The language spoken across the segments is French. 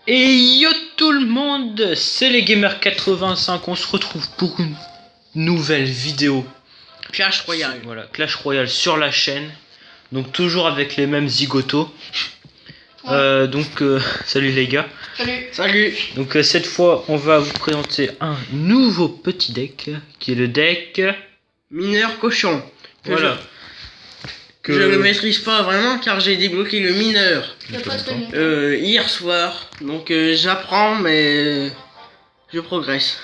Et yo tout le monde, c'est les Gamers85, on se retrouve pour une nouvelle vidéo Clash Royale. Voilà, Clash Royale sur la chaîne. Donc toujours avec les mêmes zigotos. Ouais. Salut les gars. Salut. Salut. Donc cette fois on va vous présenter un nouveau petit deck qui est le deck Mineur cochon. voilà. Je le maîtrise pas vraiment car j'ai débloqué le mineur Y a pas très longtemps. hier soir. Donc j'apprends mais je progresse.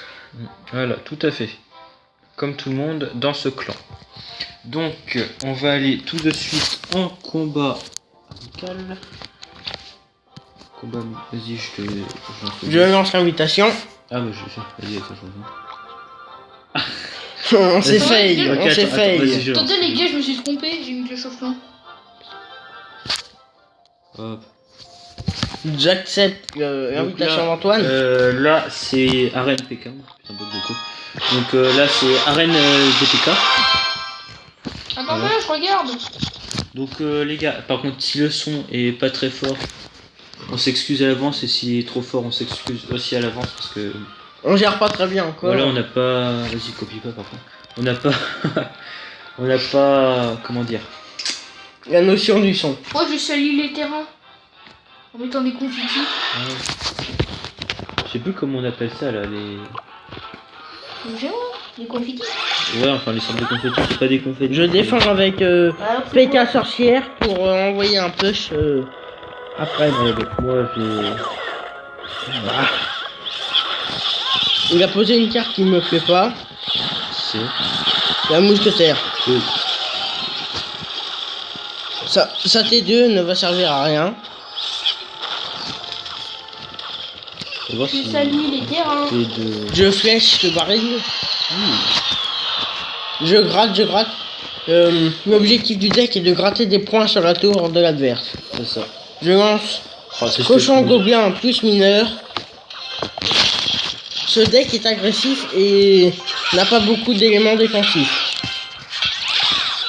Voilà, tout à fait. Comme tout le monde dans ce clan. Donc on va aller tout de suite en combat amical. Combat, vas-y, Je lance l'invitation. Ah mais vas-y, ça change. On s'est Vas-y. fail, Ok, on s'est fail. Attendez les gars, je me suis trompé, j'ai mis Clash of Clans. Hop. J'accepte l'invitation d'Antoine. Là c'est arène PK. Putain, bug de co. Donc là c'est arène DPK. Attendez, Voilà. je regarde. Donc les gars, par contre si le son est pas très fort, on s'excuse à l'avance, et s'il est trop fort on s'excuse aussi à l'avance parce que On gère pas très bien encore. voilà, on n'a pas, vas-y copie pas par contre, on n'a pas on n'a pas, comment dire, La notion du son. Moi je salis les terrains en mettant des confitis. je sais plus comment on appelle ça là, les, Comme j'ai des confitis. ouais, enfin les sortes de confettis, c'est pas des confettis. Je défends avec Alors, c'est PK sorcière pour envoyer un push après. Ouais, donc moi j'ai, Il a posé une carte qui me plaît pas. c'est, La mousquetaire. oui. Ça T2 ne va servir à rien. On va voir Je si salis les terrains. c'est de, Je flèche le baril. Je gratte. L'objectif du deck est de gratter des points sur la tour de l'adverse. c'est ça. Je lance Oh, c'est cochon ce que- gobelin plus mineur. Ce deck est agressif et n'a pas beaucoup d'éléments défensifs.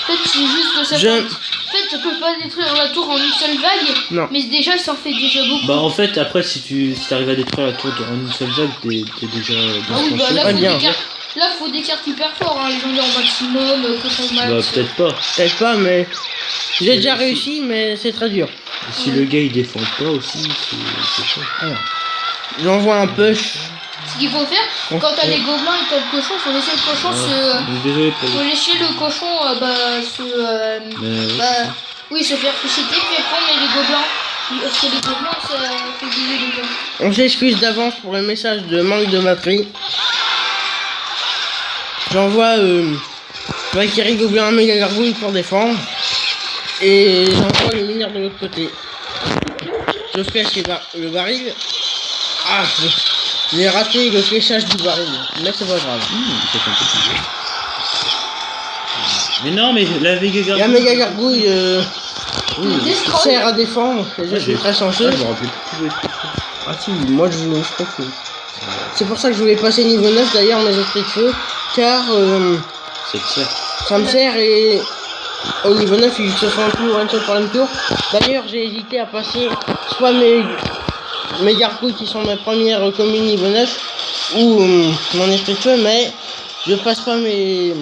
En fait, c'est juste que ça Je- peut... En fait, ça peut pas détruire la tour en une seule vague. Non. Mais déjà, ça en fait déjà beaucoup. Bah en fait après si tu arrives à détruire la tour en une seule vague, t'es déjà Ah oui, bah bien là, Très faut bien. des cartes. Là, faut des cartes hyper fortes, hein. Les enlever en maximum, cochon max. Bah peut-être pas. Peut-être pas, mais j'ai déjà réussi, mais c'est très dur. Si le gars il défend pas aussi, c'est chaud. J'envoie un push. Ce qu'il faut faire, quand t'as les gobelins et t'as le cochon, faut laisser le cochon Donc, désolé pour Faut le... laisser le cochon Mais oui, se faire chéter, puis après on met les gobelins. Parce que les gobelins, ça fait bouger les gobelins. On s'excuse d'avance pour le message de manque de batterie. J'envoie Valkyrie Gobelin méga gargouille pour défendre. Et j'envoie le mineur de l'autre côté. Je flèche le baril. Ah, j'ai raté le fléchage du baril. Mais c'est pas grave. ça fait un peu plus. Mais non, mais la Vega La Gargouille... méga gargouille Destroy. sert à défendre. Et je suis très chanceux. Je me rappelle plus jouer de feu. Ah si, moi je joue au Street Feu. C'est pour ça que je voulais passer niveau 9 d'ailleurs mes autres Street Feu. Car Ça te sert. ça me sert et au niveau 9 ils se font un tour, un tour par une tour. D'ailleurs j'ai hésité à passer soit mes gargouilles qui sont mes premières communes niveau 9 ou mon esprit de feu, mais je passe pas mes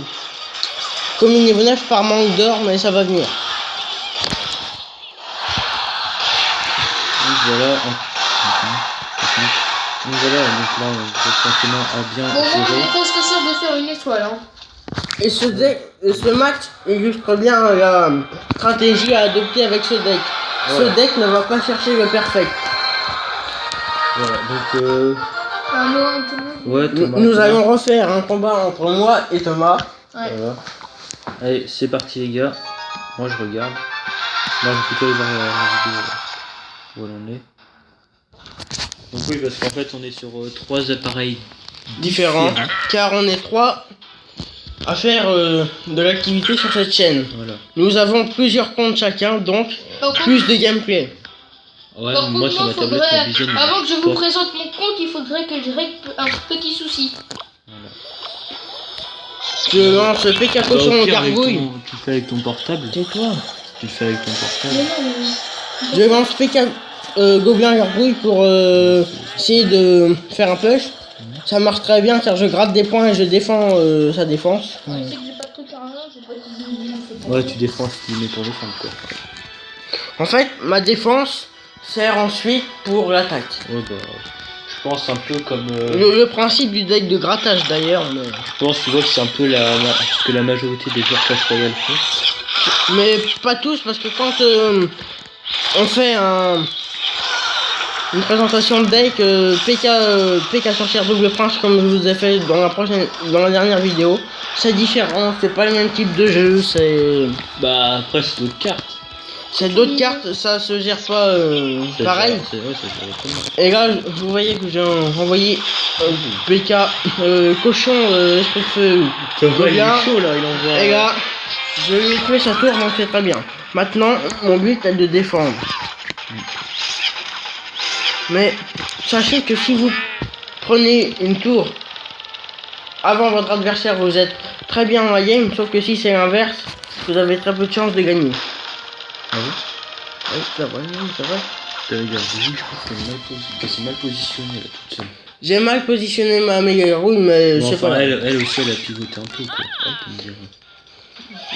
communes niveau 9 par manque d'or, mais ça va venir. Donc voilà, donc là on va tranquillement à bien Bon, moi, on gérer. est presque sûr de faire une étoile. Hein. Et ce match illustre bien la stratégie à adopter avec ce deck. Ouais. Ce deck ne va pas chercher le perfect. Voilà, donc Un mot, un tout le monde. ouais, Thomas, Nous Thomas. allons refaire un combat entre moi et Thomas. Ouais. Voilà. Allez, c'est parti les gars. Moi je regarde. Moi je vais plutôt aller voir la vidéo où elle en est. Donc oui, parce qu'en fait on est sur 3 appareils Différents. Car on est trois à faire de l'activité sur cette chaîne. Voilà. Nous avons plusieurs comptes chacun, donc Par contre, plus de gameplay. Ouais, par moi contre, sur ma tablette faudrait, mon vision. avant que je vous Toi. présente mon compte, il faudrait que je règle un petit souci. Voilà. Je lance PK Bah, cochon au en pire, avec gargouille. tu le fais avec ton portable. Tais-toi. Tu le fais avec ton portable. Mais non, mais... Je lance PK gobelin gargouille pour essayer de faire un push. Ça marche très bien car je gratte des points et je défends sa défense. Je sais que j'ai pas de truc à rien, j'ai pas de Ouais, tu défends ce qu'il met pour défendre quoi. En fait, ma défense sert ensuite pour l'attaque. Ouais, bah. Je pense un peu comme. Le principe du deck de grattage d'ailleurs, mais... Je pense, tu vois, que c'est un peu ce que la majorité des joueurs Clash Royale font. mais pas tous parce que quand on fait une présentation de deck PK sorcière double prince comme je vous ai fait dans la dernière vidéo, c'est différent, c'est pas le même type de jeu, Bah, après, c'est d'autres cartes. c'est d'autres cartes, ça se gère pas pareil. C'est vrai, ça se gère pas mal. Et là, vous voyez que j'ai envoyé PK cochon, esprit de feu, Il est gobelin. chaud là, il envoie. Et là, je lui ai tué sa tour, donc c'est très bien. Maintenant, mon but est de défendre. Mais sachez que si vous prenez une tour avant votre adversaire, vous êtes très bien en game, sauf que si c'est l'inverse, vous avez très peu de chances de gagner. Ah oui. Oui, c'est vrai, c'est vrai. T'as regardé, je crois qu'elle s'est mal positionnée là toute seule. J'ai mal positionné ma méga rouille, mais Bon, je sais enfin, pas. elle aussi, elle a pivoté un peu quoi. Ouais, tu me diras.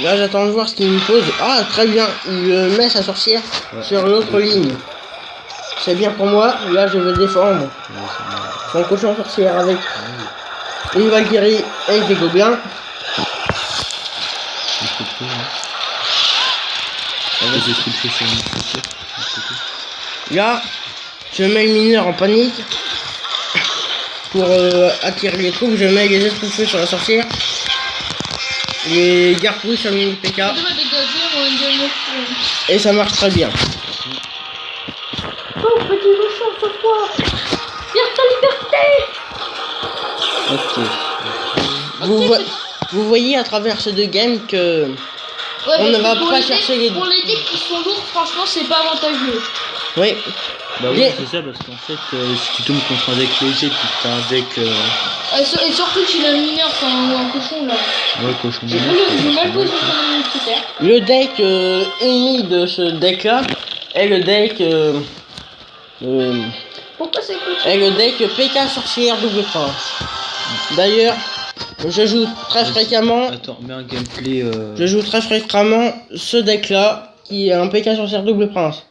Là, j'attends de voir ce qu'il me pose. Ah, très bien, il met sa sorcière sur l'autre ligne. C'est bien pour moi, là je vais défendre. Ouais, c'est Mon cochon sorcière avec bien. une Valkyrie et des gobelins. Il faut trop, hein. J'ai switché sur une sorcière. Là, je mets le mineur en panique. Pour attirer les troupes, je mets les estroufés sur la sorcière. Les gargouilles sur le mini PK. Je vais dégager mon NDM. Et ça marche très bien. Oh, petit méchant, sauve-toi. Viens ta liberté. Ok. Vous voyez à travers ces deux games que Ouais, on ne parce va que pour pas les chercher decks- les... Pour les decks qui sont lourds, franchement, c'est pas avantageux. Oui, Bah oui, Bien. c'est ça, parce qu'en fait, si tu tombes contre un deck léger, puis que t'as un deck. Et surtout qu'il a un mineur, enfin, ou un cochon là. Ouais, cochon. J'ai mal positionné mon mousquetaire. le deck ennemi de ce deck là est le deck Pourquoi c'est cool? est le deck PK sorcière double prince. D'ailleurs, je joue très fréquemment. Attends, mets un gameplay. Je joue très fréquemment ce deck là qui est un PK sorcière double prince.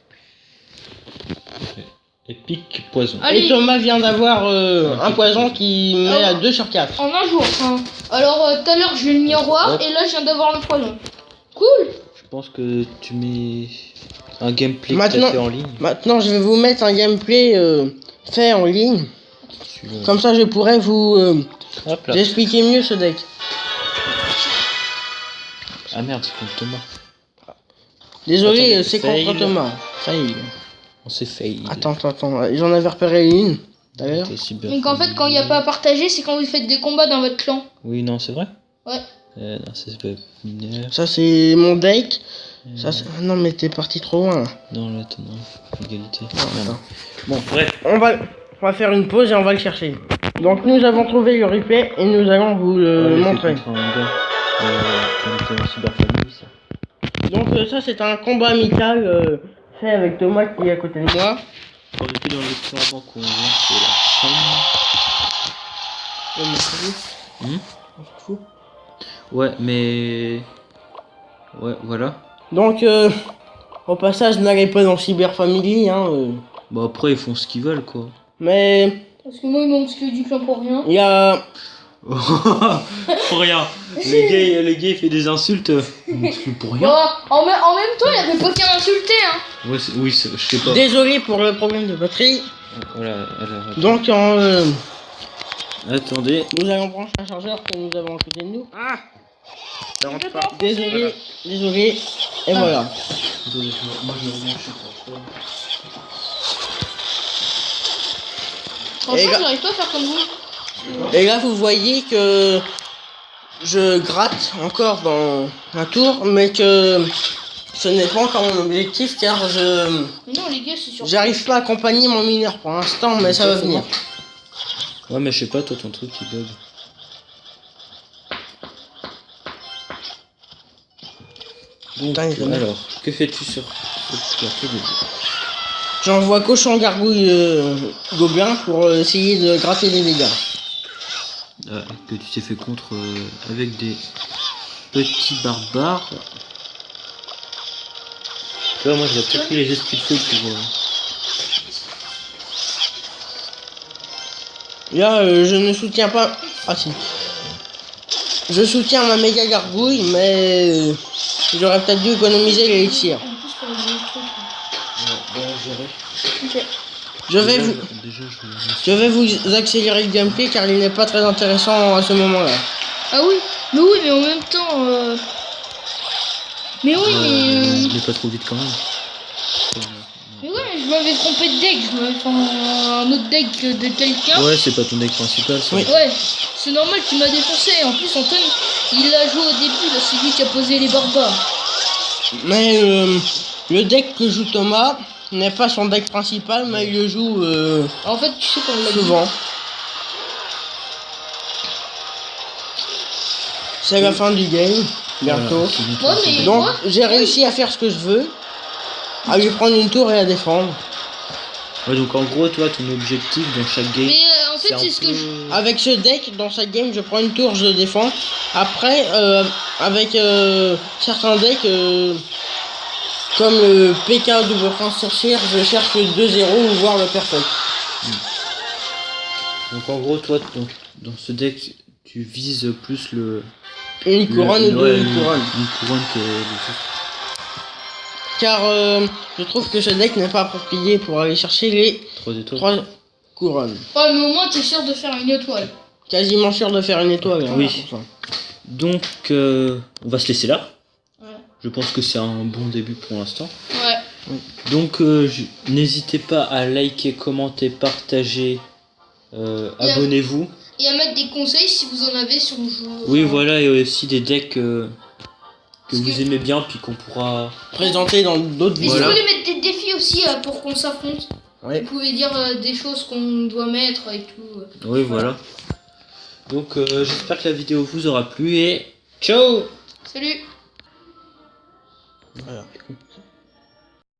Épique poison. Allez. Et Thomas vient d'avoir un poison qui met à 2 sur 4. En un jour. Hein. Alors, tout à l'heure, j'ai le miroir Hop. et là, je viens d'avoir le poison. Cool. Je pense que tu mets un gameplay Maintenant- que t'as fait en ligne. Maintenant, je vais vous mettre un gameplay fait en ligne. Celui-là. Comme ça, je pourrais vous Hop là. expliquer mieux ce deck. Ah merde, c'est contre Thomas. Désolé, Attendez, c'est fail. contre Thomas. Fail. On s'est fail. Attends, j'en avais repéré une d'ailleurs. T'es cyber- Donc, en fait, quand il n'y a pas à partager, c'est quand vous faites des combats dans votre clan. Oui, non, c'est vrai. Ouais. Non, c'est pas mineur. Ça, c'est mon deck. Ça, non, mais t'es parti trop loin. Non, là, attends, non. Égalité. Non, Merde. attends. Bon, bref. On va faire une pause et on va le chercher. Donc, nous avons trouvé le replay et nous allons vous le Ouais, c'est montrer. contre un gars. Comme était en cyberfamille, ça. Donc, ça, c'est un combat amical fait avec Thomas qui est à côté de moi. Quand j'étais dans le plan avant qu'on lance la chambre. On s'en fout. On s'en fout. Ouais, mais. Ouais, voilà. Donc, au passage, n'allez pas dans Cyber Family, hein. Bon, après, ils font ce qu'ils veulent, quoi. Mais Parce que moi, ils m'ont exclu du clan pour rien. il y a. Pour rien. Les gars, ils font des insultes. Pour Bon, rien. en même temps, il n'y avait pas qu'à insulter, hein. Ouais, oui, je sais pas. Désolé pour le problème de batterie. Voilà, alors. attends. Donc, Attendez. nous allons brancher un chargeur que nous avons à côté de nous. Ah, ça rentre pas. pas. Désolé. Et voilà. Attendez, moi je vais remonter ça. Franchement, gars- j'arrive pas à faire comme vous. Et là, vous voyez que je gratte encore dans la tour, mais que ce n'est pas encore mon objectif car Mais non, les gars, c'est sûr. j'arrive pas à accompagner mon mineur pour l'instant, mais ça va venir. Ouais, mais je sais pas, toi, ton truc il bug. Donc, Putain, il est alors, que fais-tu sur ce plateau de jeu? J'envoie cochon, gargouille, gobelin pour essayer de gratter les dégâts. Que tu t'es fait contre avec des petits barbares. Tu vois, moi j'aurais peut-être pris les esprits de feu pour. Là, je ne soutiens pas. Ah si. Je soutiens ma méga gargouille, mais j'aurais peut-être dû économiser l'élixir. En plus, pour les autres trucs. Ok. Je vais vous. Déjà, Je vais vous accélérer le gameplay car il n'est pas très intéressant à ce moment-là. Ah oui, mais en même temps. Mais oui, mais pas trop vite quand même. mais ouais, mais je m'avais trompé de deck, je m'avais fait un autre deck de quelqu'un. Ouais, c'est pas ton deck principal, ça. Oui. Ouais, c'est normal qu'il m'a défoncé. En plus, Antoine, il l'a joué au début, là, c'est lui qui a posé les barbares. Mais le deck que joue Thomas n'est pas son deck principal, mais il le joue En fait, tu sais qu'on l'a dit. souvent. C'est la fin du game, bientôt. Ouais, mais Donc moi, j'ai réussi à faire ce que je veux, à lui prendre une tour et à défendre. Ouais, donc en gros, toi, ton objectif dans chaque game. mais en fait, c'est ce que je. Avec ce deck, dans chaque game, je prends une tour, je défends. Après, avec certains decks, comme le PK double prince sorcière, je cherche le 2-0 ou voir le perfect. Donc en gros, toi, dans ce deck, tu vises plus le. Une couronne ou deux couronnes. Une couronne que. Car je trouve que ce deck n'est pas approprié pour aller chercher les 3 étoiles. 3 couronnes. Ouais, mais au moins, t'es sûr de faire une étoile. Quasiment sûr de faire une étoile. Oui. 100%. Donc, on va se laisser là. Ouais. Je pense que c'est un bon début pour l'instant. Ouais. Donc, n'hésitez pas à liker, commenter, partager, abonnez-vous. Et à mettre des conseils si vous en avez sur le jeu. Oui, voilà, et aussi des decks que Parce vous que- aimez bien, puis qu'on pourra. Présenté dans d'autres Et vidéos. si Voilà. vous voulez mettre des défis aussi pour qu'on s'affronte, Ouais. vous pouvez dire des choses qu'on doit mettre et tout. Oui, voilà. Donc, j'espère que la vidéo vous aura plu et ciao! Salut! Voilà.